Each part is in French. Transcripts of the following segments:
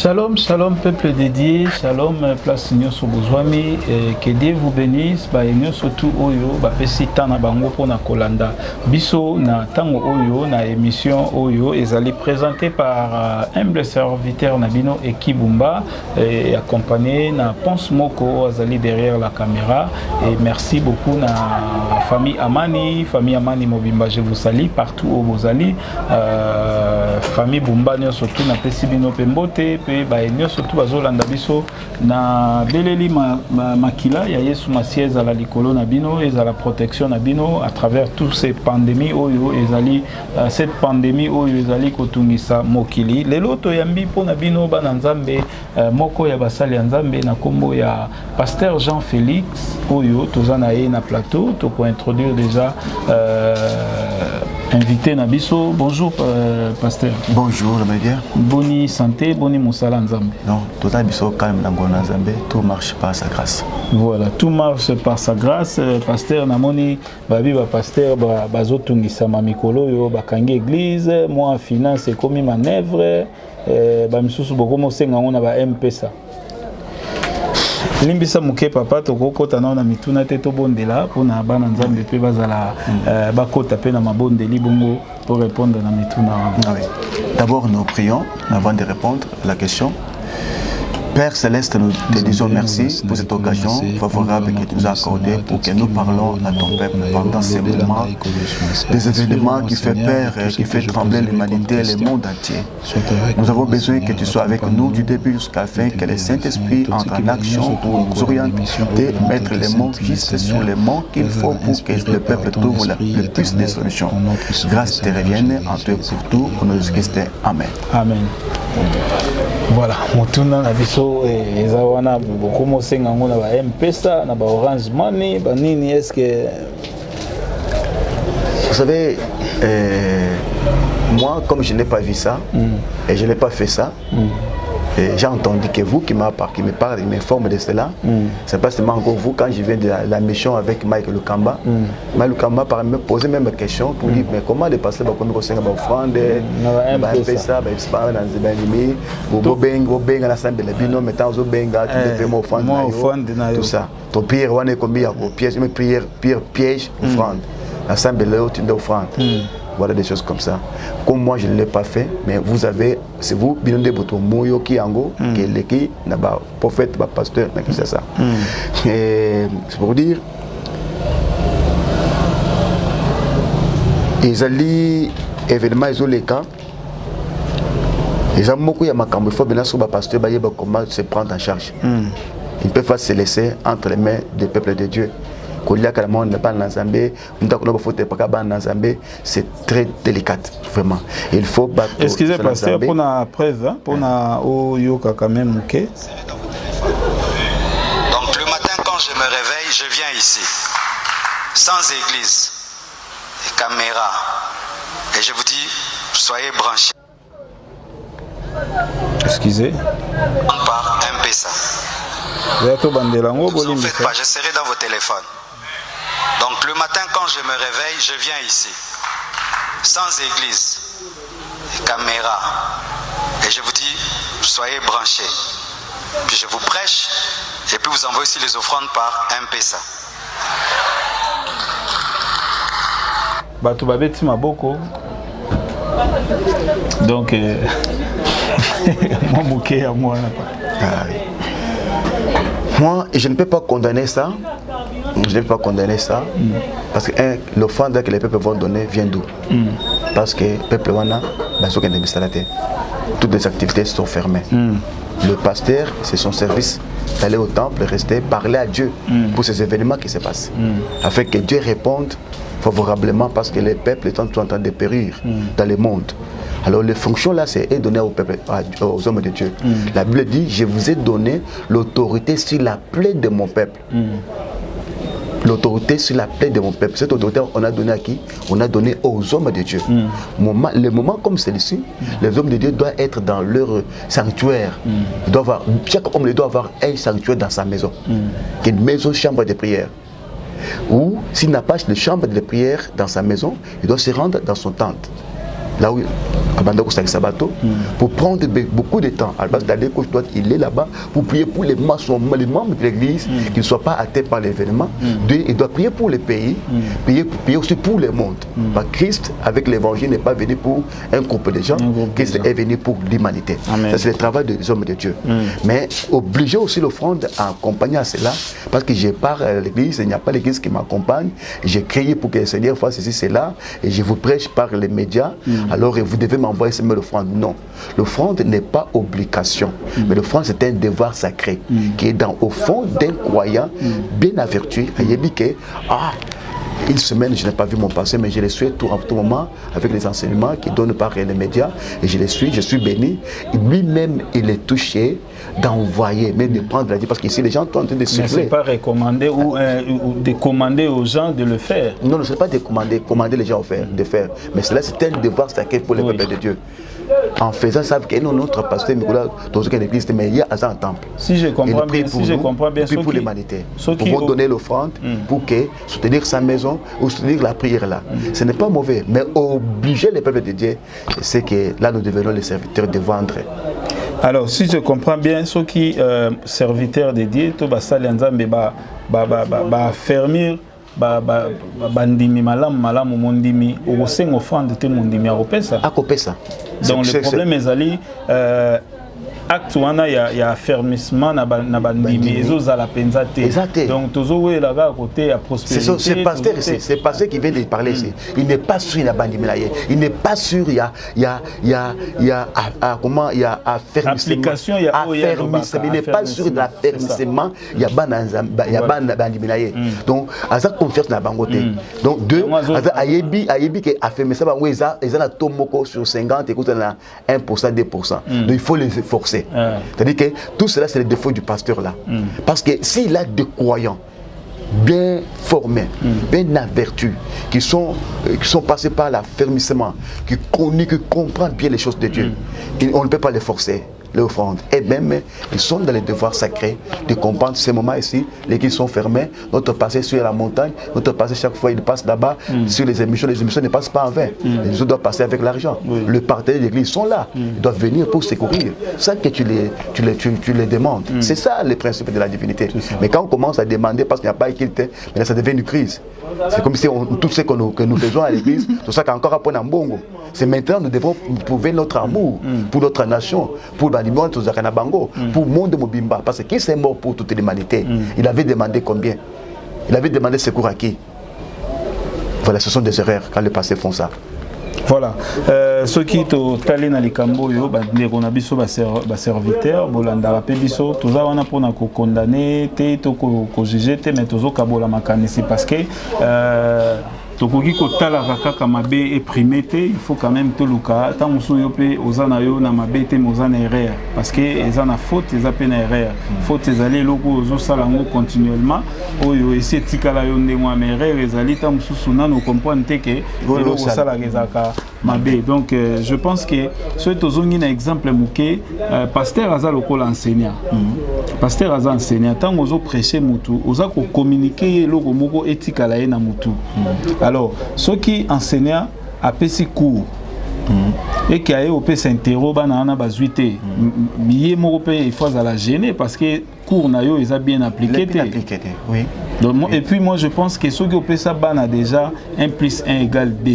Shalom, shalom peuple dédié, shalom place Nyoso Bozwami, que Dieu vous bénisse, ba Nyoso tout oyo, ba pesi tana bango pona kolanda. Biso na tango oyo, na émission oyo, ezali présenté par humble serviteur Nabino et Kibumba, et accompagné na Ponce Moko, azali derrière la caméra. Et merci beaucoup na famille Amani Mobimba, je vous salue partout où vous allez. Famille Bumba Nyoso tout na pesi bino pembote. Surtout bazolanda biso na beleli makila ya Yesu Masiya ezala likolo na bino ezala protection na bino à travers toutes ces pandémies oyo ezali cette pandémie oyo ezali kotungisa mokili lelo toyambi pona bino bana nzambe moko ya basali ya nzambe na kombo ya pasteur Jean Félix oyo tozana ye na plateau to ko introduire déjà invité Nabiso. Bonjour pasteur. Bonjour Média. Boni santé, boni musala nzambe. Non, tout ça biso calme dans gona nzambe, tout marche par sa grâce. Voilà, tout marche par sa grâce. Pasteur namoni babi ba pasteur bazo tungisa mamikolo yo bakangi église, moi finance komi manœuvre ba misusu boko mosenga ngona ba MPSA. Limbisa muke papa tokokota na mituna te to bondela pona bana nzambe pe bazala bakota pe na mabondeli bongo pour répondre na mituna. D'abord nous prions avant de répondre à la question. Père Céleste, nous te disons merci pour cette occasion favorable que tu nous as accordée pour que nous parlons à ton peuple pendant ces moments, des événements qui font peur et qui font trembler l'humanité et le monde entier. Nous avons besoin que tu sois avec nous du début jusqu'à la fin, que le Saint-Esprit entre en action pour nous orienter, mettre les mots justes sur les mots qu'il faut pour que le peuple trouve le plus de solutions. Grâce te revienne en toi pour tout, au nom de Jésus-Christ. Amen. Amen. Voilà, motuna na biso ezawana beaucoup mosenga ngona ba M-Pesa na ba Orange Money ba nini est-ce que vous savez moi comme je n'ai pas vu ça et je n'ai pas fait ça j'ai entendu que vous qui me parle, qui m'informe de cela, c'est pas seulement encore vous, quand je viens de la mission avec Mike Lukamba, Mike Lukamba me posait même une question pour dire mais comment les pasteurs vont nous faire des offrandes, ça, tout ça. Ton prière, on est combien piège, piège, offrande. L'assemblée tu dois offrande. Voilà des choses comme ça. Comme moi je ne l'ai pas fait, mais vous avez, c'est vous, bien de votre moyo qui ango, qui est l'équipe, n'a pas prophète, pas pasteur, c'est ça. Et c'est pour dire, ils allaient événements isolés quand, ils ont beaucoup de macambo, il faut bien sûr le pasteur, comment se prendre en charge. Ils ne peuvent pas se laisser entre les mains du peuple de Dieu. C'est très délicat, vraiment. Il faut battre. Excusez pasteur, pour la preuve, pour la yoka quand même, ok. Donc le matin quand je me réveille, je viens ici, sans église, et caméra, et je vous dis, soyez branchés. Excusez. Par M-Pesa. Ne vous en faites pas, je serai dans vos téléphones. Donc le matin quand je me réveille, je viens ici, sans église, caméra, et je vous dis, soyez branchés. Puis je vous prêche, et puis vous envoie aussi les offrandes par M-Pesa. Donc, moi, je ne peux pas condamner ça. Je ne peux pas condamner ça parce que l'offrande que les peuples vont donner vient d'où? Parce que les peuples toutes les activités sont fermées. Le pasteur, c'est son service d'aller au temple, rester, parler à Dieu pour ces événements qui se passent. Afin que Dieu réponde favorablement parce que les peuples sont en train de périr dans le monde. Alors les fonctions là, c'est donner au peuple, aux hommes de Dieu. La Bible dit, je vous ai donné l'autorité sur la plaie de mon peuple. L'autorité sur la plaie de mon peuple. Cette autorité, on a donné à qui? On a donné aux hommes de Dieu. Le moment comme celui-ci, les hommes de Dieu doivent être dans leur sanctuaire. Chaque homme doit avoir un sanctuaire dans sa maison. Une maison, chambre de prière. Ou s'il n'a pas de chambre de prière dans sa maison, il doit se rendre dans son tente. là où Sabato, pour prendre beaucoup de temps. Il est là-bas pour prier pour les membres de l'église qui ne soient pas atteints par l'événement. Il doit prier pour les pays, prier aussi pour le monde. Christ, avec l'évangile, n'est pas venu pour un groupe de gens, Christ est venu pour l'humanité. Ça, c'est le travail des hommes de Dieu. Mais obliger aussi l'offrande à accompagner à cela, parce que je pars à l'église, il n'y a pas l'église qui m'accompagne, j'ai crié pour que le Seigneur fasse ceci, cela, et je vous prêche par les médias, alors vous devez m'envoyer ce l'offrande. Non, l'offrande n'est pas obligation, mais l'offrande c'est un devoir sacré qui est au fond d'un croyant bien averti. Il dit que une semaine, je n'ai pas vu mon passé, mais je le suis à tout moment avec les enseignements qui donnent par les médias, et je suis béni. Lui-même, il est touché d'envoyer, mais de prendre la vie, parce qu'ici les gens sont en train de souffler. Mais ce n'est pas recommandé ou de commander aux gens de le faire. Non, ce n'est pas de commander les gens de faire, mais cela c'est un devoir sacré pour les peuples de Dieu. En faisant ça, notre pasteur Nicolas, dans une église, mais il y a un temple. Si je comprends bien, pour l'humanité. Pour donner l'offrande, pour soutenir sa maison ou soutenir la prière là. Ce n'est pas mauvais, mais obliger les peuples de Dieu, c'est que là nous devenons les serviteurs de vendre. Alors, si je comprends bien, ceux qui serviteurs de Dieu, tout fermir. Bandimi malam mondimi oseng offrande te mondimi akopesa. Donc le problème est allé acte wana ya affermissement na bandimi ezo la penza te. Donc toujours là bas à côté à prospérité. C'est pasteur qui vient de parler ici. Il n'est pas sûr la bandimi là. Il n'est pas sûr il y a comment il y a application il n'est pas sûr de l'affermissement il y a bandimi là. Donc ça confiance na bangote. Donc deux ayebi que affermissement bango eza na tomoko sur 50 écoute na 1% 2%. Donc il faut les forcer. C'est-à-dire que tout cela c'est le défaut du pasteur là. Parce que s'il a des croyants bien formés, bien avertis, qui sont passés par l'affermissement, qui comprennent bien les choses de Dieu, on ne peut pas les forcer. L'offrande. Et même, ils sont dans les devoirs sacrés de comprendre ces moments ici, les églises sont fermées, notre passé sur la montagne, notre passé chaque fois il passe là-bas, sur les émissions ne passent pas en vain, les émissions doivent passer avec l'argent. Le partenaire de l'église sont là, ils doivent venir pour secourir, ça que tu les demandes. C'est ça le principe de la divinité. Mais quand on commence à demander parce qu'il n'y a pas équité, mais là ça devient une crise. C'est comme si tout ce que nous faisons à l'église, tout ça qu'encore à Ponambongo. C'est maintenant nous devons prouver notre amour pour notre nation, pour pour le monde de Mobimba, parce qu'il s'est mort pour toute l'humanité. Il avait demandé combien? Il avait demandé secours à qui? Voilà, ce sont des erreurs quand les passés font ça. Voilà. Ceux qui sont allés dans les Camboyo, on a biso ba serviteur, bolanda rapé biso, tout ça on a pour nous condamner, to juger, mais toujours kabola makanisi parce que tokoki kotala kaka mabe et primete, il faut quand même tout le cas tant musu yope ozana yo na mabe te mozana erreur parce que ezana faute ezapena erreur faute ezali loko ozo sala ngo continuellement oyo essayer tikala yo ndengwa erreur ezali tant musu suna no comprendre te que loko sala ezaka mabe. Donc je pense que ce tozongi na exemple muke pasteur aza lokola enseignant pasteur aza enseignant tant ozo prêcher mutu oza ko communiquer loko moko etikala ye na mutu. Alors, ceux qui enseignent à PC cours et qui a au s'interroger dans bazuité, il faut la gêner parce que cours nayo ils a bien appliqué. Oui. Donc, et puis moi je pense que ceux qui ont fait ça a déjà 1 plus 1 égale 2.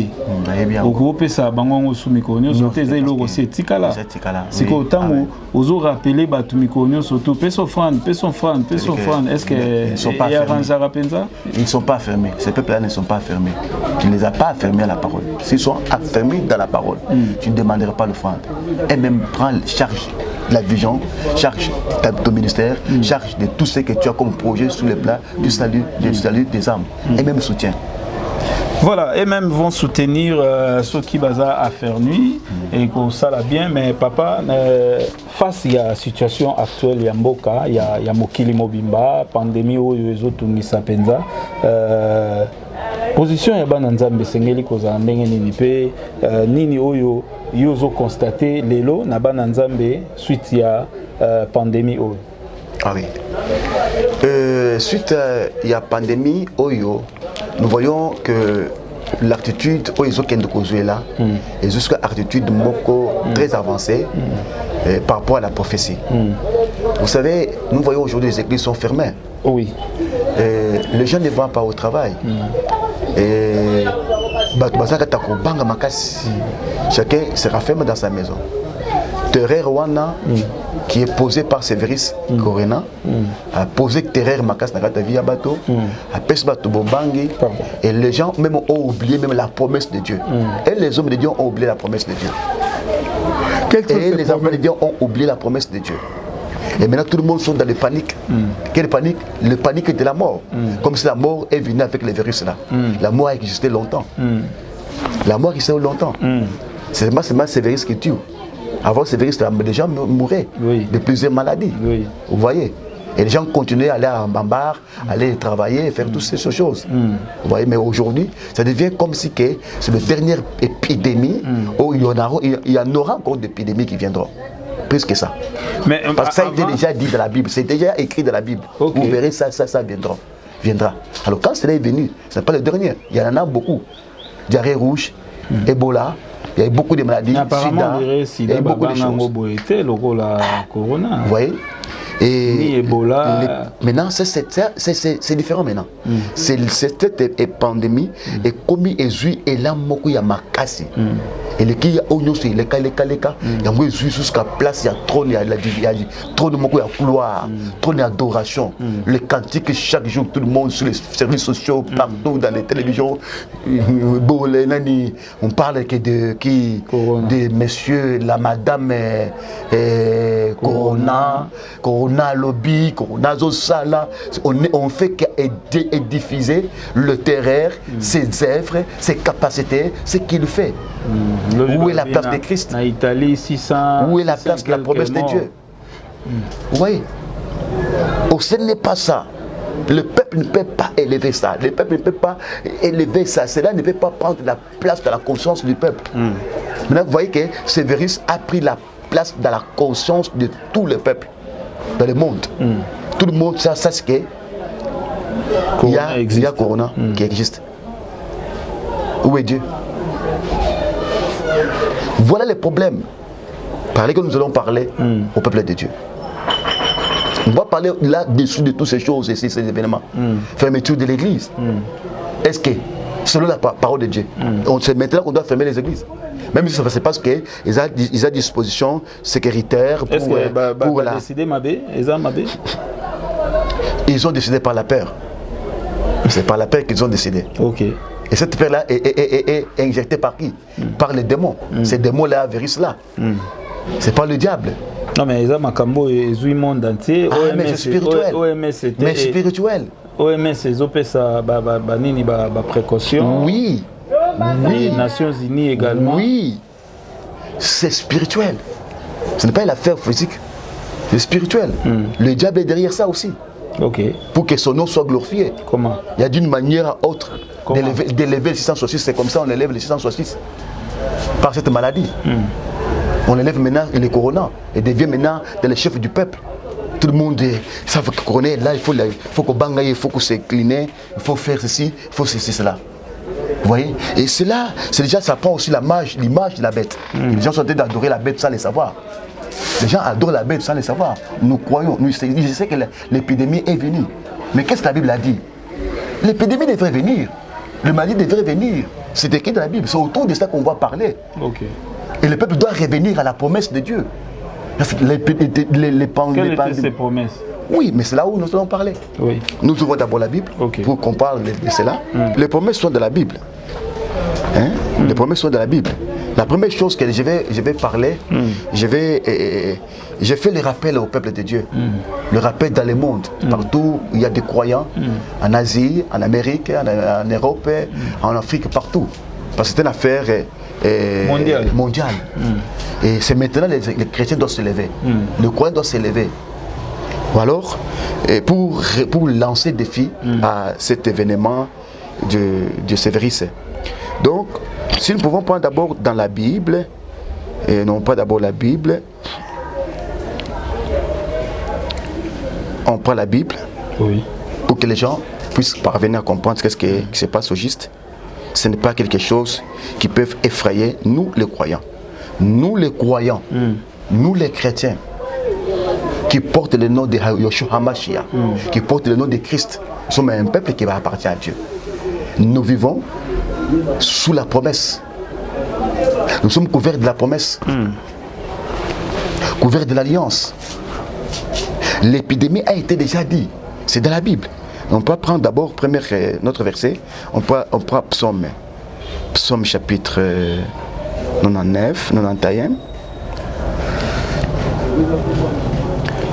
Au groupe ça bango soumikonyo soté zelo c'est tikala. C'est que autant aux rappeler batumikonyo surtout peso offrande. Est-ce que ils sont pas fermés? Ils ne sont pas fermés. Ces peuples-là ne sont pas fermés. Tu ne les as pas affermis à la parole. S'ils sont affermis dans la parole, tu ne demanderas pas l'offrande. Et même prends charge de la vision, charge de ton ministère, charge de tout ce que tu as comme projet sur le plan du salut des âmes et même soutien. Voilà, et même vont soutenir ceux qui baza à faire nuit et que ça va bien, mais papa, face à la situation actuelle, il y a Mboka, il y a Mokili Mobimba, pandémie où il y a Tungisa Penza. Position ya bana nzambe sengeli koza ndenge nini pe nini oyo yozo constater lelo na bana nzambe suite ya pandémie oyo. Ah oui. Suite à la pandémie oyo, nous voyons que l'attitude où ils ont là, et jusqu'à l'attitude très avancée par rapport à la prophétie. Vous savez, nous voyons aujourd'hui les églises sont fermées. Oui. Les gens ne vont pas au travail. Et chacun se renferme dans sa maison. Terreur Wana, qui est posé par Sévéris Corona, a posé terreur Makas Nakata via bateau, a pêché bateau Bobangi, et les gens même ont oublié même la promesse de Dieu. Et les hommes de Dieu ont oublié la promesse de Dieu. Et les enfants de Dieu ont oublié la promesse de Dieu. Et maintenant tout le monde sont dans la panique. Quelle panique? Le panique de la mort. Comme si la mort est venue avec les virus là. La mort a existé longtemps. La mort a existé longtemps. C'est seulement Sévéris qui tue. Avant Sévéris, les gens mouraient de plusieurs maladies. Vous voyez? Et les gens continuaient à aller à Mbambar, aller travailler, faire toutes ces choses. Vous voyez? Mais aujourd'hui, ça devient comme si c'est la dernière épidémie où il y en aura encore d'épidémies qui viendront. Plus que ça. Mais, parce que ça a été déjà dit dans la Bible, c'est déjà écrit dans la Bible. Vous verrez, ça viendra. Alors quand cela est venu, ce n'est pas le dernier. Il y en a beaucoup. Diarrhée rouge, Ebola, il y a beaucoup de maladies. Apparemment, il y a beaucoup de choses. Corona. Vous voyez? Et Ebola. Maintenant, c'est différent maintenant. Cette pandémie est comme et là, il y a Makasi. Et les qui il y a jusqu'à place, il y a trône, il y a trône, il y a couloir, trône d'adoration. Les cantiques chaque jour, tout le monde sur les services sociaux, partout dans les télévisions. On parle de messieurs, la madame Corona Lobby, Corona Zosala. On fait qu'édifier le terreur, ses œuvres, ses capacités, ce qu'il fait. Où est la place de Christ? En Italie, 600. Où est la place de la promesse de Dieu? Vous voyez? Ce n'est pas ça. Le peuple ne peut pas élever ça. Le peuple ne peut pas élever ça. Cela ne peut pas prendre la place dans la conscience du peuple. Maintenant, vous voyez que Sévéris a pris la place dans la conscience de tout le peuple, dans le monde. Tout le monde sait ce qu'il y a Corona qui existe. Où est Dieu? Voilà les problèmes par lesquels nous allons parler au peuple de Dieu. On va parler là-dessus de toutes ces choses ici, ces événements. Fermeture de l'église. Est-ce que, selon la parole de Dieu, c'est maintenant qu'on doit fermer les églises? Même si c'est parce qu'ils ont disposition sécuritaire pour... Est-ce que décidé ils ont décidé par la peur. C'est par la peur qu'ils ont décidé. Ok. Et cette peur-là est injectée par qui? Par les démons. Ces démons-là, virus-là. C'est pas le diable. Non, mais ils ont Makambo et le monde entier. Mais c'est spirituel. Mais spirituel. OMS, ils ont fait ça, précaution. Oui. Les Nations Unies également. Oui. C'est spirituel. Ce n'est pas l'affaire physique. C'est spirituel. Le diable est derrière ça aussi. Ok. Pour que son nom soit glorifié. Comment? Il y a d'une manière autre d'élever le 666. C'est comme ça on élève le 666. Par cette maladie. On élève maintenant le corona et devient maintenant le chef du peuple. Tout le monde savent que corona est là, il faut qu'on bangaye, il faut qu'on s'incline, il faut faire ceci, il faut ceci, cela. Vous voyez? Et cela, c'est déjà, ça prend aussi l'image de la bête. Les gens sont en train d'adorer la bête sans le savoir. Les gens adorent la bête sans le savoir. Nous croyons, je sais que l'épidémie est venue. Mais qu'est-ce que la Bible a dit? L'épidémie devrait venir. Le maladie devrait venir. C'est écrit dans la Bible. C'est autour de ça qu'on va parler. Okay. Et le peuple doit revenir à la promesse de Dieu. Quelles étaient ces promesses? Oui, mais c'est là où nous allons parler. Oui. Nous ouvrons d'abord la Bible pour qu'on parle de cela. Les promesses sont de la Bible. Les promesses sont de la Bible. La première chose que je vais parler, j'ai fait le rappel au peuple de Dieu. Le rappel dans le monde. Partout où il y a des croyants, en Asie, en Amérique, en Europe, en Afrique, partout. Parce que c'est une affaire mondiale. Et c'est maintenant les chrétiens doivent se lever. Le croyant doit se lever. Ou alors, pour lancer le défi à cet événement de Sévéris. Donc, si nous pouvons prendre d'abord dans la Bible, et non pas d'abord la Bible, on prend la Bible pour que les gens puissent parvenir à comprendre ce qui se passe au juste. ce n'est pas quelque chose qui peut effrayer nous les croyants. Nous les croyants, nous les chrétiens, qui portent le nom de Yoshua HaMashiach, qui portent le nom de Christ. Nous sommes un peuple qui va appartenir à Dieu. Nous vivons sous la promesse. Nous sommes couverts de la promesse, couverts de l'alliance. L'épidémie a été déjà dit, c'est dans la Bible. On peut prendre d'abord notre verset, on prend Psaume chapitre 99, 91.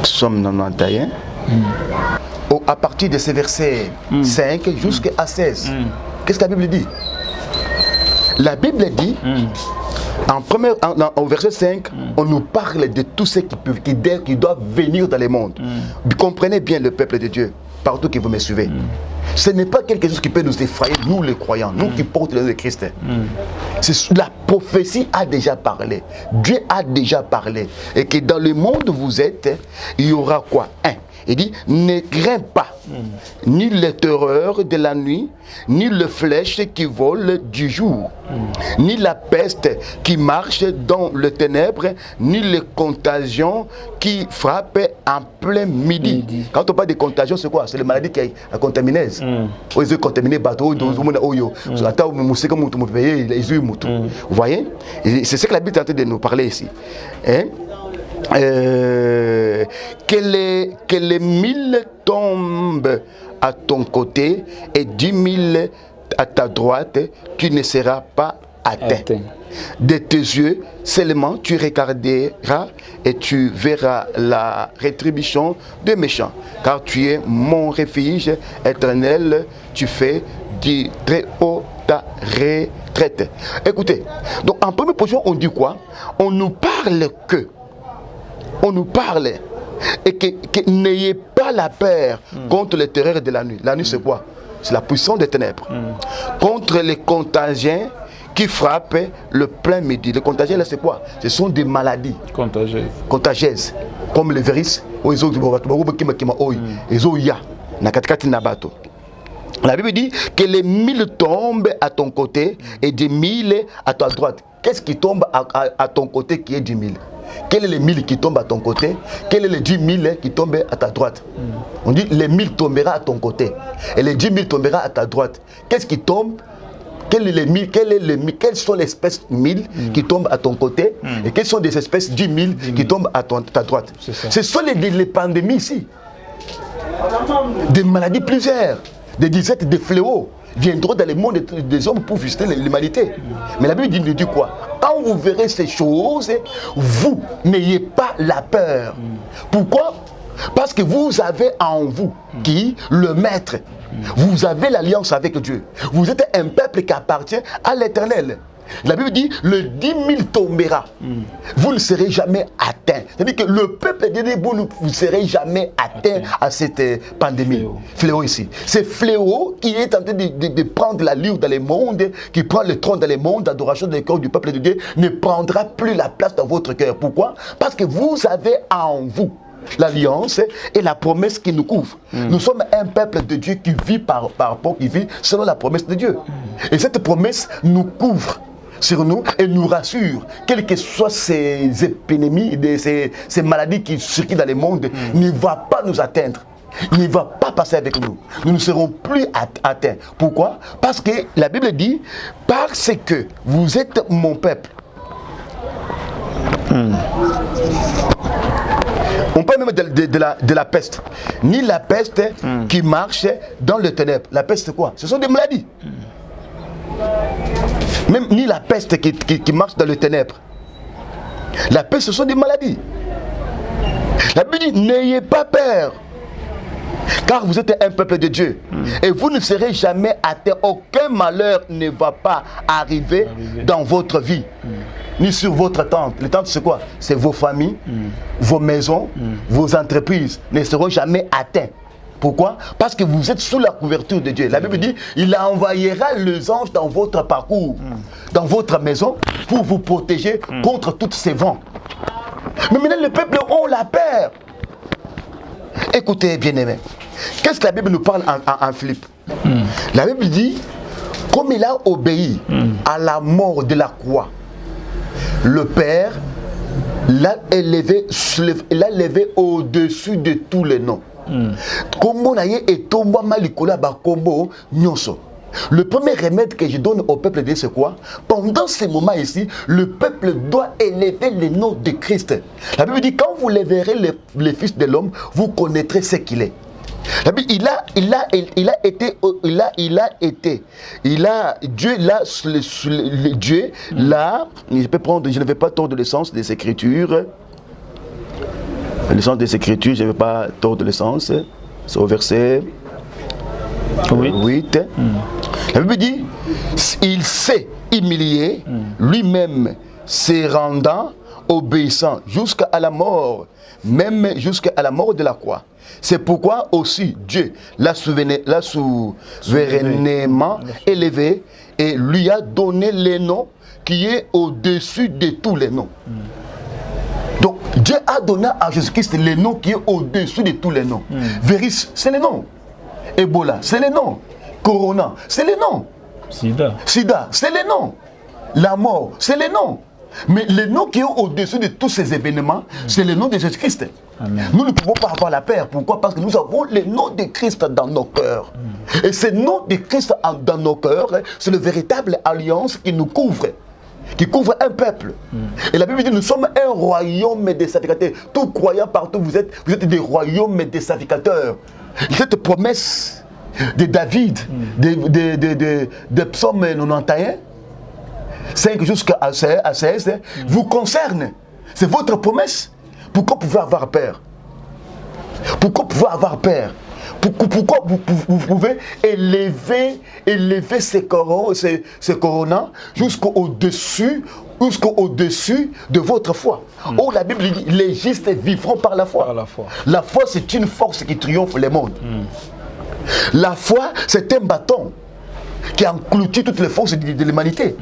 Psaume 91. À partir de ces versets 5 jusqu'à 16. Qu'est-ce que la Bible dit? La Bible dit, au verset 5, on nous parle de tout ce qui doit venir dans le monde. Comprenez bien le peuple de Dieu, partout que vous me suivez. Ce n'est pas quelque chose qui peut nous effrayer, nous les croyants, nous qui portons le nom de Christ. La prophétie a déjà parlé, Dieu a déjà parlé. Et que dans le monde où vous êtes, il y aura quoi? Il dit, ne crains pas, ni les terreurs de la nuit, ni les flèches qui volent du jour, ni la peste qui marche dans le ténèbre, ni les contagions qui frappent en plein midi. Quand on parle de contagion, c'est quoi? C'est les maladies qui sont contaminées. Ils ont contaminé bateau, vous voyez? C'est ce que la Bible est en train de nous parler ici. Que les 1000 tombent à ton côté et 10 000 à ta droite, tu ne seras pas atteint. De tes yeux seulement tu regarderas et tu verras la rétribution des méchants, car tu es mon refuge éternel, tu fais du très haut ta retraite. Écoutez, donc en première position on dit quoi? On nous parle et que n'ayez pas la peur contre les terreurs de la nuit. La nuit c'est quoi? C'est la puissance des ténèbres. Contre les contagions qui frappent le plein midi. Les contagions là c'est quoi? Ce sont des maladies contagieuses. Comme le virus. La Bible dit que les 1000 tombent à ton côté et 10 000 à ta droite. Qu'est-ce qui tombe à ton côté qui est 10 000? Quel est les 1000 qui tombent à ton côté? Quel est les 10 000 qui tombent à ta droite? On dit les 1000 tombera à ton côté et les 10 000 tombera à ta droite. Qu'est-ce qui tombe? Quelles sont les espèces 1000 qui tombent à ton côté et quelles sont des espèces 10 000 qui tombent à ta droite? Ce sont les pandémies ici. Des maladies plusieurs, des disettes, des fléaux viendront dans le monde des hommes pour visiter l'humanité. Mais la Bible nous dit quoi? Quand vous verrez ces choses, vous n'ayez pas la peur. Pourquoi? Parce que vous avez en vous qui? Le Maître. Vous avez l'alliance avec Dieu. Vous êtes un peuple qui appartient à l'Éternel. La Bible dit, le 10 000 tombera. Vous ne serez jamais atteint. C'est-à-dire que le peuple de Dieu, vous ne serez jamais atteint à cette pandémie. Fléau ici. C'est fléau qui est en train de prendre la livre dans le monde, qui prend le trône dans le monde, d'adoration du cœur du peuple de Dieu, ne prendra plus la place dans votre cœur. Pourquoi? Parce que vous avez en vous l'alliance et la promesse qui nous couvre. Nous sommes un peuple de Dieu qui vit qui vit selon la promesse de Dieu. Et cette promesse nous couvre sur nous et nous rassure, quelles que soient ces épidémies, ces maladies qui circulent dans le monde, ne va pas nous atteindre. Il ne va pas passer avec nous. Nous ne serons plus atteints. Pourquoi? Parce que la Bible dit, parce que vous êtes mon peuple. On parle même de la peste. Ni la peste qui marche dans le ténèbre. La peste c'est quoi? Ce sont des maladies. Même ni la peste qui marche dans le ténèbre. La peste ce sont des maladies. La Bible dit, n'ayez pas peur. Car vous êtes un peuple de Dieu. Et vous ne serez jamais atteint. Aucun malheur ne va pas arriver dans votre vie. Ni sur votre tente. Les tentes c'est quoi? C'est vos familles, vos maisons, vos entreprises ne seront jamais atteints. Pourquoi? Parce que vous êtes sous la couverture de Dieu. La Bible dit, il envoyera les anges dans votre parcours, dans votre maison, pour vous protéger contre tous ces vents. Mais maintenant, le peuple ont la peur. Écoutez, bien-aimés, qu'est-ce que la Bible nous parle en Philippe? La Bible dit, Comme il a obéi à la mort de la croix, le Père l'a élevé au-dessus de tous les noms. Kombo na ye etomba malikola ba kombo nyonso. Le premier remède que je donne au peuple de Dieu, c'est quoi? Pendant ces moments ici, le peuple doit élever le nom de Christ. La Bible dit, quand vous le verrez le Fils de l'homme, vous connaîtrez ce qu'il est. La Bible, Dieu, là, je ne vais pas tordre le sens des Écritures. Le sens des Écritures, je ne vais pas tordre le sens. C'est au verset 8. La Bible dit, il s'est humilié, lui-même se rendant obéissant jusqu'à la mort, même jusqu'à la mort de la croix. C'est pourquoi aussi Dieu l'a souverainement élevé et lui a donné le nom qui est au-dessus de tous les noms. Donc Dieu a donné à Jésus-Christ le nom qui est au-dessus de tous les noms. Virus, c'est le nom. Ebola, c'est le nom. Corona, c'est le nom. Sida, c'est le nom. La mort, c'est le nom. Mais le nom qui est au-dessus de tous ces événements, c'est le nom de Jésus-Christ. Nous ne pouvons pas avoir la paix. Pourquoi? Parce que nous avons le nom de Christ dans nos cœurs. Et ce nom de Christ dans nos cœurs, c'est le véritable alliance qui nous couvre. Qui couvre un peuple. Et la Bible dit, nous sommes un royaume des sacrificateurs. Tout croyant partout, vous êtes des royaumes des sacrificateurs. Cette promesse de David, de Psaume 91, 5 jusqu'à 16, vous concerne. C'est votre promesse. Pourquoi vous pouvez avoir peur? Pourquoi vous pouvez avoir peur? Pourquoi vous pouvez élever ces coronants jusqu'au-dessus de votre foi. Oh, la Bible dit, les justes vivront par la foi. La foi, c'est une force qui triomphe le monde. La foi, c'est un bâton qui engloutit toutes les forces de l'humanité.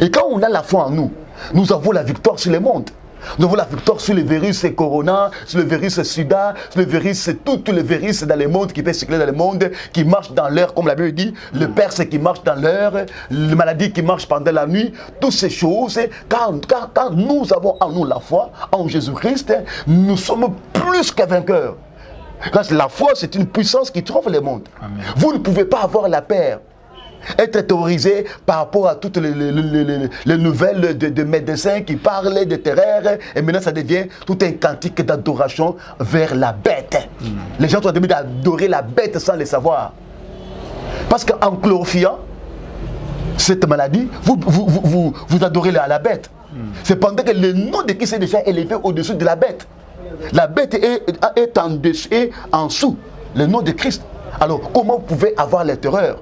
Et quand on a la foi en nous, nous avons la victoire sur le monde. Nous avons la victoire sur le virus Corona, sur le virus Sida, sur le virus, tous les virus dans le monde qui peut circuler dans le monde, qui marchent dans l'heure, comme la Bible dit, le perse qui marche dans l'heure, les maladies qui marchent pendant la nuit, toutes ces choses, quand nous avons en nous la foi, en Jésus-Christ, nous sommes plus que vainqueurs. Parce que la foi, c'est une puissance qui triomphe le monde. Amen. Vous ne pouvez pas avoir la paix, être terrorisé par rapport à toutes les nouvelles de médecins qui parlent de terreur, et maintenant ça devient tout un cantique d'adoration vers la bête. Les gens sont devenus d'adorer la bête sans le savoir. Parce qu'en glorifiant cette maladie, vous adorez la bête. Cependant que le nom de Christ est déjà élevé au-dessus de la bête. La bête est en dessous, le nom de Christ. Alors comment vous pouvez avoir la terreur,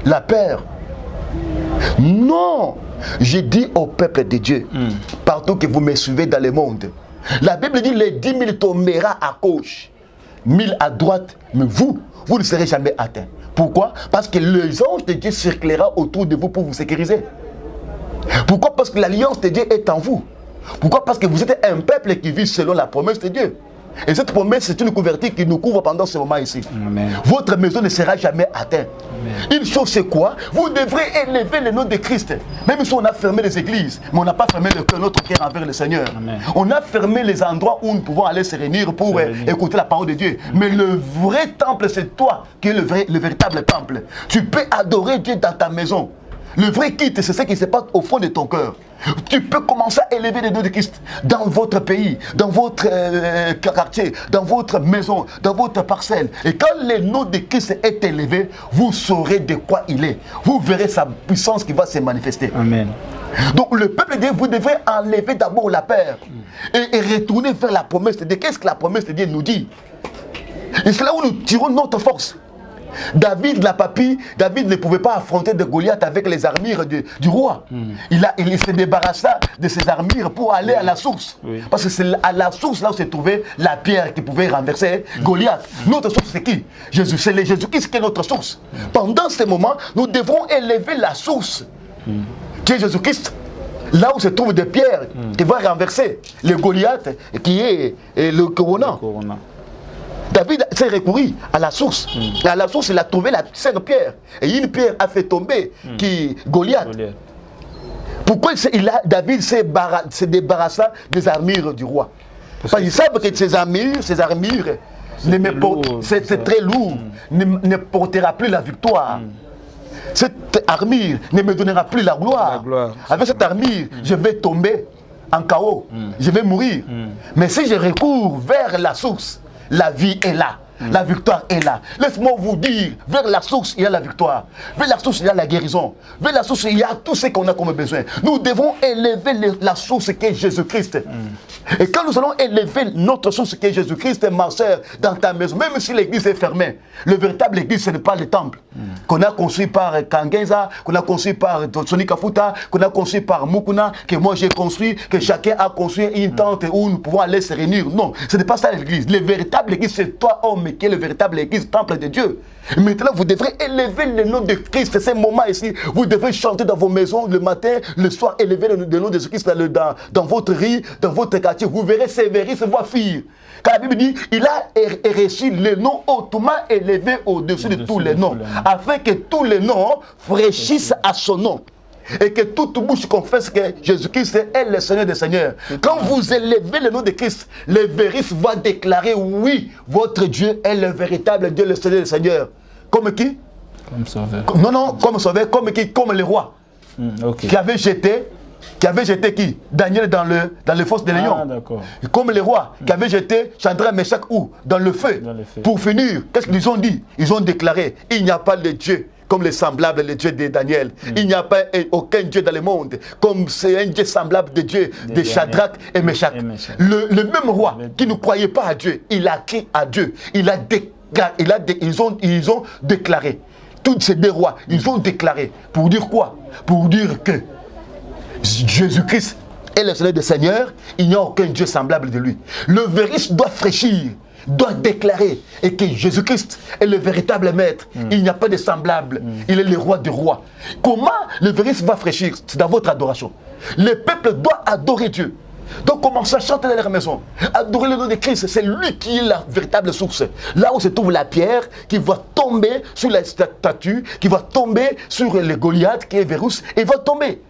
la peur? Non, j'ai dit au peuple de Dieu, partout que vous me suivez dans le monde, la Bible dit les 10 000 tombera à gauche, 1000 à droite, mais vous ne serez jamais atteints. Pourquoi? Parce que les anges de Dieu circulera autour de vous pour vous sécuriser. Pourquoi? Parce que l'alliance de Dieu est en vous. Pourquoi? Parce que vous êtes un peuple qui vit selon la promesse de Dieu. Et cette promesse, c'est une couverture qui nous couvre pendant ce moment ici. Amen. Votre maison ne sera jamais atteinte. Amen. Une chose, c'est quoi? Vous devrez élever le nom de Christ. Même si on a fermé les églises, mais on n'a pas fermé notre cœur envers le Seigneur. Amen. On a fermé les endroits où nous pouvons aller se réunir pour écouter la parole de Dieu. Mais le vrai temple, c'est toi qui es le véritable temple. Tu peux adorer Dieu dans ta maison. Le vrai quitte, c'est ce qui se passe au fond de ton cœur. Tu peux commencer à élever le nom de Christ dans votre pays, dans votre quartier, dans votre maison, dans votre parcelle. Et quand le nom de Christ est élevé, vous saurez de quoi il est. Vous verrez sa puissance qui va se manifester. Amen. Donc le peuple de Dieu, vous devez enlever d'abord la peur et retourner vers la promesse de Dieu. Qu'est-ce que la promesse de Dieu nous dit? Et c'est là où nous tirons notre force. David ne pouvait pas affronter de Goliath avec les armures du roi. Il se débarrassa de ses armures pour aller à la source. Parce que c'est à la source là où se trouvait la pierre qui pouvait renverser Goliath. Notre source, c'est qui? Jésus. C'est Jésus-Christ qui est notre source. Pendant ce moment, nous devrons élever la source qui est Jésus-Christ. Là où se trouvent des pierres qui vont renverser le Goliath qui est le Corona. s'est recouru à la source. À la source, il a trouvé la 5 pierres. Et une pierre a fait tomber Goliath. Pourquoi David s'est débarrassé des armures du roi? Parce qu'ils savent que ces armures, c'est très lourd, ne portera plus la victoire. Cette armure ne me donnera plus la gloire. Avec cette armure, je vais tomber en chaos, je vais mourir. Mais si je recours vers la source, la vie est là. La victoire est là. Laisse-moi vous dire, vers la source, il y a la victoire. Vers la source, il y a la guérison. Vers la source, il y a tout ce qu'on a comme besoin. Nous devons élever la source qui est Jésus-Christ. Et quand nous allons élever notre source qui est Jésus-Christ, ma soeur, dans ta maison, même si l'église est fermée, le véritable église, ce n'est pas le temple. Qu'on a construit par Kangenza, qu'on a construit par Tony Kafuta, qu'on a construit par Mukuna, que moi j'ai construit, que chacun a construit une tente où nous pouvons aller se réunir. Non, ce n'est pas ça l'église. Le véritable église, c'est toi, homme, qui est le véritable église, temple de Dieu. Maintenant, vous devrez élever le nom de Christ. Ces moments ici, vous devrez chanter dans vos maisons le matin, le soir, élever le nom de Jésus-Christ dans votre rue, dans votre quartier. Vous verrez Sévéris, voix fille. Car la Bible dit, il a reçu le nom hautement élevé au-dessus de tous les noms, afin que tous les noms fraîchissent à son nom. Et que toute bouche confesse que Jésus-Christ est le Seigneur des Seigneurs. Quand vous élevez le nom de Christ, le Véris va déclarer, oui, votre Dieu est le véritable Dieu, le Seigneur des Seigneurs. Comme qui? Comme sauveur. Non, comme sauveur, comme qui? Comme le roi. Qui avait jeté qui? Daniel dans le fosse des lions. Comme les rois qui avaient jeté Chandra, Meshach où? Dans le feu. Pour finir, qu'est-ce qu'ils ont dit? Ils ont déclaré, il n'y a pas de Dieu comme le semblable, le Dieu de Daniel. Il n'y a pas aucun Dieu dans le monde comme c'est un Dieu semblable de Dieu, de Shadrach et Meshach. Le même roi qui ne croyait pas à Dieu, il a crié à Dieu. Ils ont déclaré. Tous ces deux rois, ils ont déclaré. Pour dire quoi? Pour dire que Jésus-Christ est le Seigneur des Seigneurs, il n'y a aucun Dieu semblable de lui. Le Véris doit fraîchir, doit déclarer et que Jésus-Christ est le véritable maître. Il n'y a pas de semblable. Il est le roi des rois. Comment le Véris va fraîchir? C'est dans votre adoration. Le peuple doit adorer Dieu. Donc commencez à chanter dans leur maison. Adorer le nom de Christ, c'est lui qui est la véritable source. Là où se trouve la pierre qui va tomber sur la statue, qui va tomber sur le Goliath qui est Vérus, et il va tomber.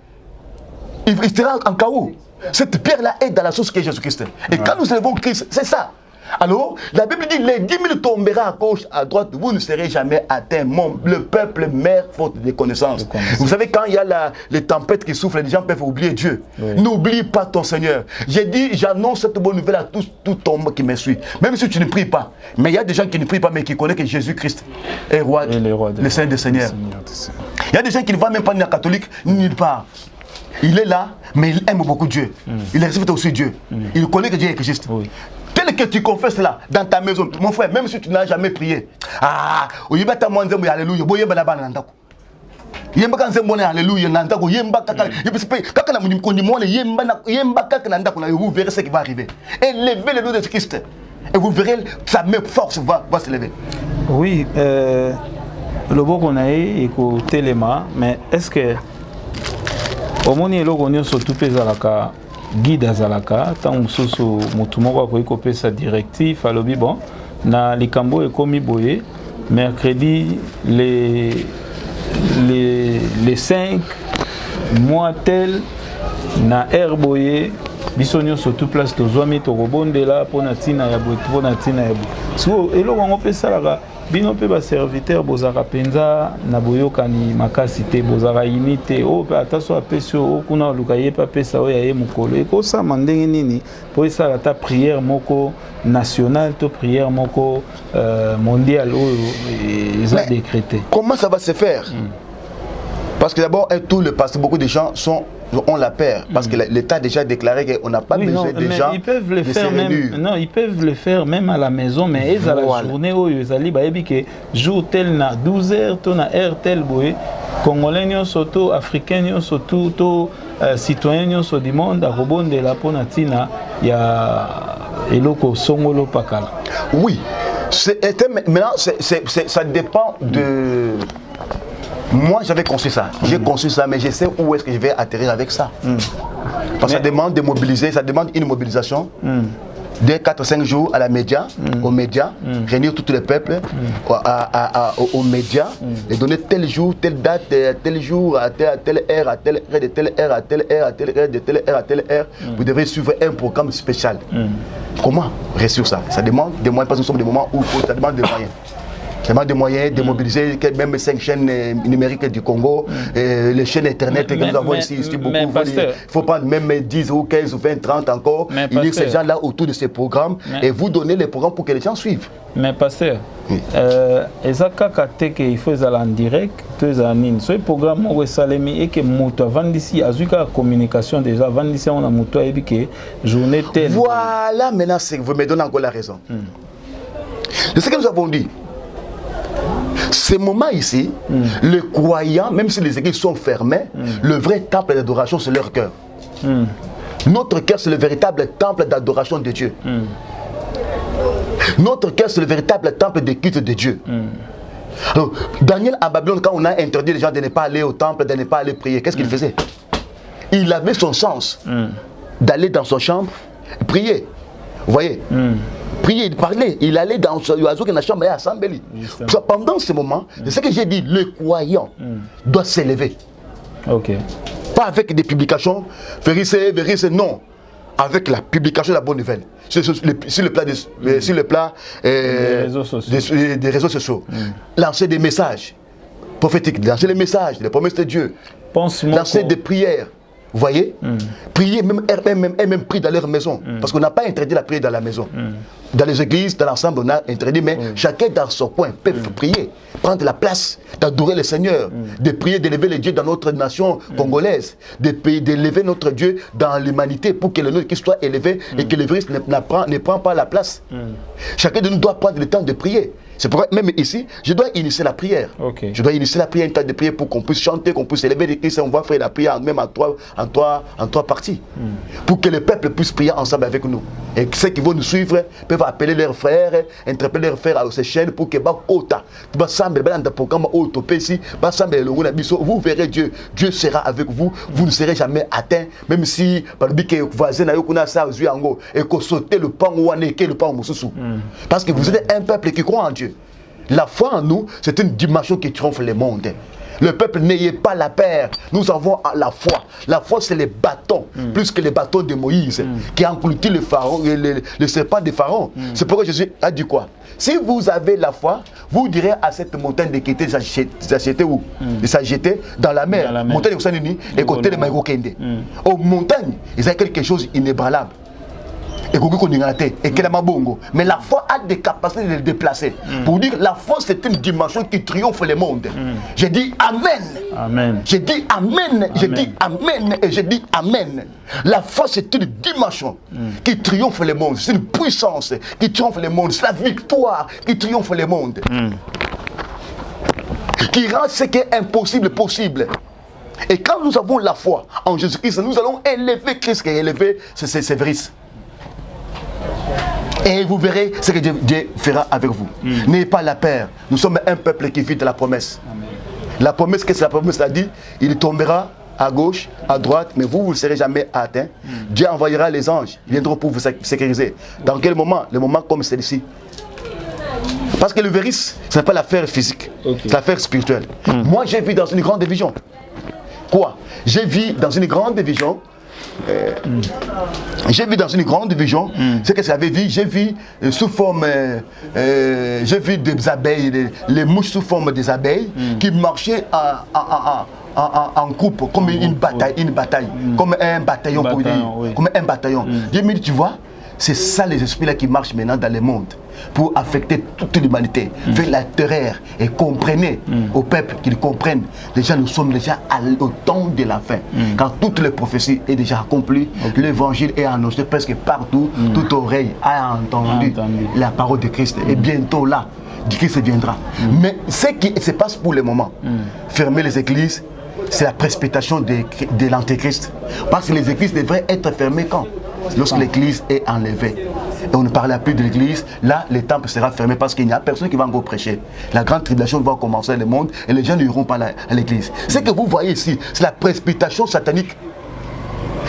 Il sera en chaos. Cette pierre-là est dans la source qui est Jésus-Christ. Et quand nous élevons Christ, c'est ça. Alors, la Bible dit, les 10 000 tomberont à gauche, à droite, vous ne serez jamais atteints. Le peuple meurt faute de connaissances. Vous savez, quand il y a les tempêtes qui soufflent, les gens peuvent oublier Dieu. N'oublie pas ton Seigneur. J'ai dit, j'annonce cette bonne nouvelle à tout homme qui me suit. Même si tu ne pries pas. Mais il y a des gens qui ne prient pas, mais qui connaissent que Jésus-Christ est roi, le Seigneur des Seigneurs. Il y a des gens qui ne vont même pas ni à catholique, ni nulle part. Il est là, mais il aime beaucoup Dieu. Il respecte aussi Dieu. Il connaît que Dieu existe. Tel que tu confesses là, dans ta maison, mon frère, même si tu n'as jamais prié. Ah, alléluia. Vous verrez ce qui va arriver. Élevez le nom de Christ. Et vous verrez, sa même force va se lever. Oui, le bon qu'on a écouté les mains, mais est-ce que au moins il y a surtout pézalaka guide azalaka tant mosusu mutu moko akoki kopesa directif alobi bon na likambo ekomi boye mercredi les 5 mois tel na air boye biso nyonso tout place tozwami tokobondela mpona ntina ya boye mpona ntina ya boye siko eloko yango mpe esalaka bino mpe baserviteur bozalaka mpenza na boyokani makasi te bozalaka ini te oyo mpe ata so apesi oyo kuna oluka ye mpe apesa oyo aye mokolo ekosama ndenge nini mpo esala ata prière moko nationale to prière moko mondiale oyo eza décrété. Comment ça va se faire? Parce que d'abord, beaucoup de gens ont la peur. Parce que l'État a déjà déclaré qu'on n'a pas besoin de gens. Ils peuvent le faire même. Non, ils peuvent le faire même à la maison, mais ils à la journée où ils allaient, bah que jour tel na 12h, ton na heure tel boy, Congolais surtout, Africains surtout, tout citoyens sur du monde, à rebond de la ponatina, il y a eloko songolo pakala. Oui, maintenant ça dépend de. Moi, j'avais conçu ça. J'ai conçu ça, mais je sais où est-ce que je vais atterrir avec ça. Parce que ça demande de mobiliser, ça demande une mobilisation. dès 4-5 jours à la média, aux médias, réunir tout le peuple aux médias, et donner tel jour, telle date, tel jour, à telle heure, à telle heure, de telle heure, à telle heure, à telle heure, de telle heure, à telle heure. Vous devez suivre un programme spécial. Comment réussir ça? Ça demande des moyens, parce que nous sommes des moments où ça demande des moyens. Ça demande des moyens de mobiliser même 5 chaînes numériques du Congo, les chaînes internet que nous avons ici beaucoup. Il faut prendre même 10 ou 15 ou 20, 30 encore, unir ces gens-là autour de ces programmes et vous donner les programmes pour que les gens suivent. Mais pasteur, il faut aller en direct, ce programme où Salemi et que Moto Vandisi a eu la communication déjà, Vandisi on a Moto et que journée telle. Voilà, maintenant vous me donnez encore la raison. C'est ce que nous avons dit. Ces moments ici, les croyants, même si les églises sont fermées, le vrai temple d'adoration, c'est leur cœur. Notre cœur, c'est le véritable temple d'adoration de Dieu. Notre cœur, c'est le véritable temple de culte de Dieu. Alors, Daniel à Babylone, quand on a interdit les gens de ne pas aller au temple, de ne pas aller prier, qu'est-ce qu'il faisait? Il avait son sens d'aller dans son chambre, prier. Vous voyez? Prier, il parlait, il allait dans la chambre et assembler. Pendant ce moment, c'est ce que j'ai dit, le croyant doit s'élever. Pas avec des publications, vérissez, non. Avec la publication de la bonne nouvelle. Sur le plan des réseaux sociaux. Lancer des messages prophétiques, lancer les messages, les promesses de Dieu. Lancer des prières. Vous voyez? Prier, même prier dans leur maison. Parce qu'on n'a pas interdit la prière dans la maison. Dans les églises, dans l'ensemble, on a interdit, mais chacun dans son coin peut prier, prendre la place, d'adorer le Seigneur, de prier, d'élever le Dieu dans notre nation congolaise, d'élever notre Dieu dans l'humanité pour que le nom qui soit élevé et que le virus ne prend pas la place. Chacun de nous doit prendre le temps de prier. C'est pourquoi, même ici, je dois initier la prière. Je dois initier la prière, un temps de prière pour qu'on puisse chanter, qu'on puisse élever l'Église. On va faire la prière même en trois parties. Pour que le peuple puisse prier ensemble avec nous. Et ceux qui vont nous suivre peuvent appeler leurs frères, interpeller leurs frères à ces chaînes pour que vous verrez Dieu. Dieu sera avec vous. Vous ne serez jamais atteint. Même si, par le voisin et qu'on saute le pan ou le pan parce que vous êtes un peuple qui croit en Dieu. La foi en nous, c'est une dimension qui triomphe le monde. Le peuple, n'ayez pas la peur. Nous avons la foi. La foi, c'est les bâtons, plus que les bâtons de Moïse, qui a englouti le pharaon, le serpent de Pharaon. C'est pourquoi Jésus a dit quoi? Si vous avez la foi, vous direz à cette montagne de quitter, de s'acheter où? De s'acheter dans la mer. Montagne de Sanini et côté de Maïrokende. Aux montagnes, ils ont quelque chose d'inébranlable. Mais la foi a des capacités de le déplacer. Pour dire que la foi, c'est une dimension qui triomphe le monde. J'ai dit Amen. J'ai dit Amen. J'ai dit Amen. Et j'ai dit Amen. La foi, c'est une dimension qui triomphe le monde. C'est une puissance qui triomphe le monde. C'est la victoire qui triomphe le monde. Qui rend ce qui est impossible possible. Et quand nous avons la foi en Jésus-Christ, nous allons élever Christ qui est élevé, c'est vrai. Et vous verrez ce que Dieu fera avec vous. N'ayez pas la peur. Nous sommes un peuple qui vit de la promesse. La promesse, qu'est-ce que la promesse a dit? Il tombera à gauche, à droite, mais vous ne serez jamais atteint. Dieu envoyera les anges. Ils viendront pour vous sécuriser. Dans quel moment? Le moment comme celui-ci. Parce que le virus, ce n'est pas l'affaire physique. C'est l'affaire spirituelle. Moi, j'ai vu dans une grande vision. Quoi? J'ai vu dans une grande vision. J'ai vu dans une grande vision ce que j'avais vu. J'ai vu sous forme, j'ai vu des abeilles, les mouches sous forme des abeilles qui marchaient en groupe comme une bataille, comme un bataillon pour dire, comme un bataillon. J'ai dit, tu vois, c'est ça les esprits là qui marchent maintenant dans le monde pour affecter toute l'humanité, faire la terreur et comprenez au peuple qu'ils comprennent. Déjà nous sommes déjà au temps de la fin, quand toutes les prophéties est déjà accomplies, l'évangile est annoncé presque partout, toute oreille a entendu la parole de Christ et bientôt là, Christ viendra. Mais ce qui se passe pour le moment, fermer les églises, c'est la précipitation de l'antéchrist. Parce que les églises devraient être fermées quand? Lorsque l'église est enlevée. Et on ne parlera plus de l'église, là le temple sera fermé parce qu'il n'y a personne qui va encore prêcher. La grande tribulation va commencer dans le monde et les gens n'iront pas à l'église. Ce que vous voyez ici, c'est la précipitation satanique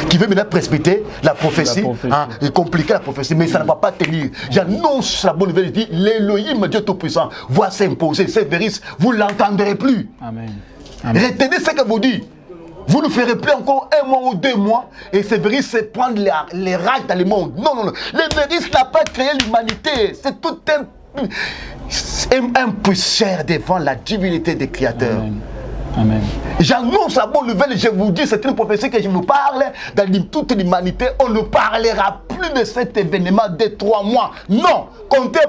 qui veut maintenant précipiter la prophétie. Hein, et compliquer la prophétie, mais ça ne va pas tenir. J'annonce la bonne nouvelle, je dis, l'Élohim, Dieu Tout-Puissant, va s'imposer, c'est véris, vous ne l'entendrez plus. Amen. Retenez ce que vous dites. Vous ne ferez plus encore 1 mois ou 2 mois et ces véris, c'est prendre les rails dans le monde. Non, non, non. Les véris n'a pas créé l'humanité. C'est tout un poussière devant la divinité des créateurs. Amen. Amen. J'annonce la bonne nouvelle, je vous dis, c'est une prophétie que je vous parle. Dans toute l'humanité, on ne parlera plus de cet événement de 3 mois. Non, comptez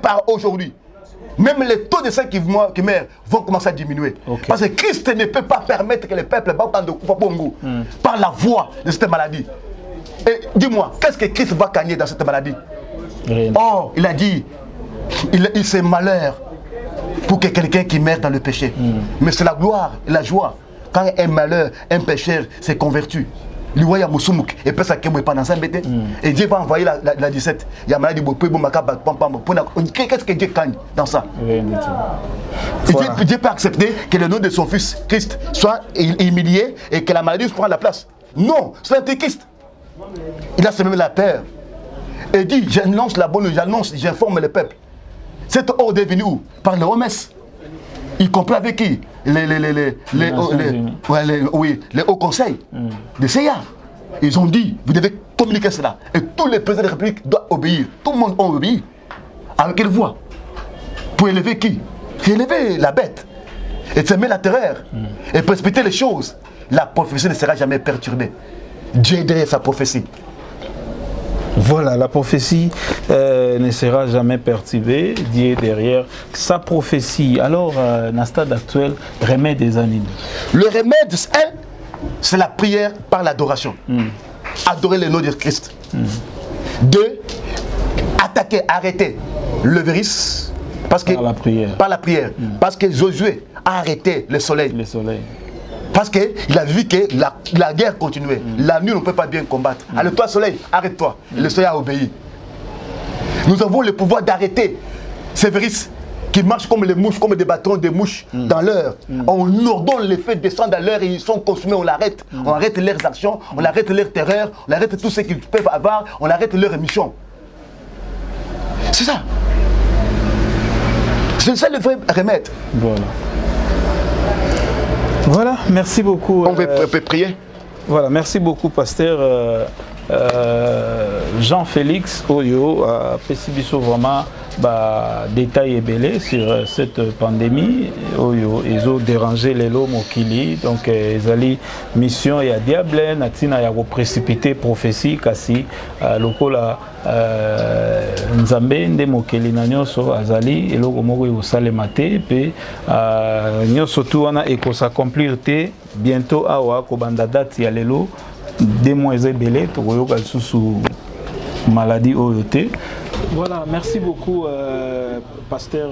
par aujourd'hui. Même les taux de ceux qui meurent vont commencer à diminuer. Okay. Parce que Christ ne peut pas permettre que les peuples par la voie de cette maladie. Et dis-moi, qu'est-ce que Christ va gagner dans cette maladie? Rien. Oh, il a dit, il c'est malheur pour que quelqu'un qui meurt dans le péché. Mais c'est la gloire et la joie quand un malheur, un pécheur s'est converti. Et Dieu va envoyer la 17. Il y a maladie. Qu'est-ce que Dieu gagne dans ça? Voilà. Dieu peut accepter que le nom de son fils Christ soit humilié et que la maladie prenne la place. Non, c'est l'antéchrist. Il a semé la peur. Et dit, j'annonce la bonne, j'informe le peuple. Cet ordre est venu où? Par le OMS. Y compris avec qui? Les hauts conseils de CIA. Ils ont dit, vous devez communiquer cela. Et tous les présidents de la République doivent obéir. Tout le monde a obéi. Avec quelle voix? Pour élever qui? Élever la bête. Et semer la terreur. Et précipiter les choses. La prophétie ne sera jamais perturbée. Dieu est derrière sa prophétie. Voilà, la prophétie ne sera jamais perturbée. Dieu est derrière sa prophétie. Alors, dans le stade actuel, remède des animaux. Le remède, c'est la prière par l'adoration. Adorer le nom de Christ. 2, attaquer, arrêter le virus. Parce que, par la prière. Parce que Josué a arrêté le soleil. Parce qu'il a vu que la guerre continuait. La nuit, on ne peut pas bien combattre. Alors toi, soleil, arrête-toi. Le soleil a obéi. Nous avons le pouvoir d'arrêter ces virus qui marchent comme les mouches, comme des bâtons de mouches dans l'heure. On ordonne les faits descendre à l'heure et ils sont consumés, on l'arrête. On arrête leurs actions, on arrête leur terreur, on arrête tout ce qu'ils peuvent avoir, on arrête leur émission. C'est ça. C'est ça le vrai remède. Voilà, merci beaucoup. On peut prier. Voilà, merci beaucoup, pasteur Jean-Félix Oyo, Pessibiso vraiment détail et belé sur cette pandémie. Oyo, ils ont dérangé les lots Mokili, donc ils allaient mission et à diable, natina ya précipité prophétie kasi lokola nzambe nde mokeli na nyonso azali eloko moko ekosalema te pe nyonso tu wana ekosakomplir te bientôt awa kobanda date ya lelo 2 mois ebele tokoyoka lisusu maladie oyo te. Voilà, merci beaucoup pasteur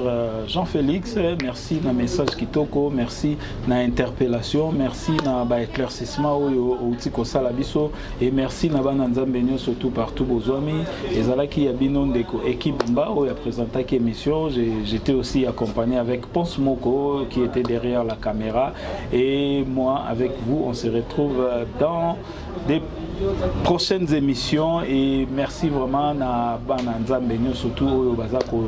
Jean-Félix, merci na message kitoko, merci na interpellation, merci na éclaircissement au tiko salabiso et merci na bana nzambe nyonso surtout partout bozwami ezalaki ya bino ndeko équipe mba o ya présenté qui émission. J'étais aussi accompagné avec Ponce Moko qui était derrière la caméra et moi avec vous. On se retrouve dans des prochaines émissions et merci vraiment na bana nzambe surtout oyo bazako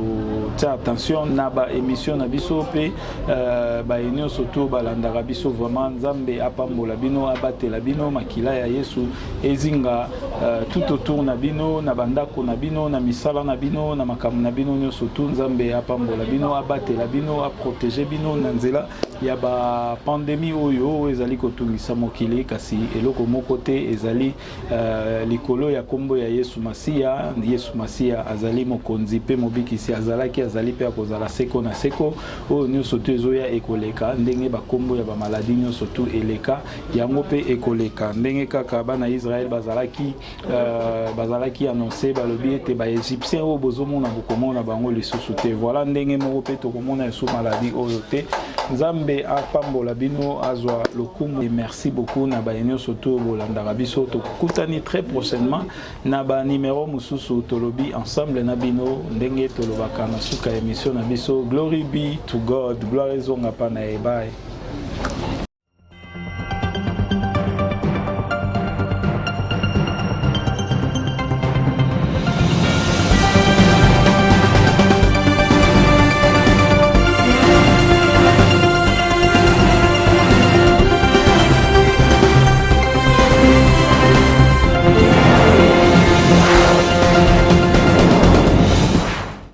tia attention na ba émission na biso pe ba union surtout balandaka biso vraiment nzambe apambola bino abatela bino makila ya Yesu ezinga tout autour na bino na bandako na bino na misala na bino na makamu na bino surtout nzambe apambola bino abatela bino a protéger bino na nzela ya ba pandémie oyo ezali kotungisa mokili kasi eloko moko te ezali likolo ya kombo ya Yesu Masia azali mokonzi pe mobikisi azalaki azali pe akozala seko na seko oyo nyonso te ezoya ekoleka ndenge bakombo ya bamaladi nyonso tu eleka yango pe ekoleka ndenge kaka bana Israël bazalaki annoncé balobi ete baégyptien oyo bozomona bokomona bango lisusu te. Voilà ndenge moko pe tokomona esu maladi oyo te. Nzambe apambola bino azwa lokumu et merci beaucoup na bayenyo surtout bolandaka biso tokutani très prochainement na ba numéro mususu tolobi ensemble na bino ndenge tolobaka na suka émission na biso. Glory be to God, gloire ezonga pa na bye.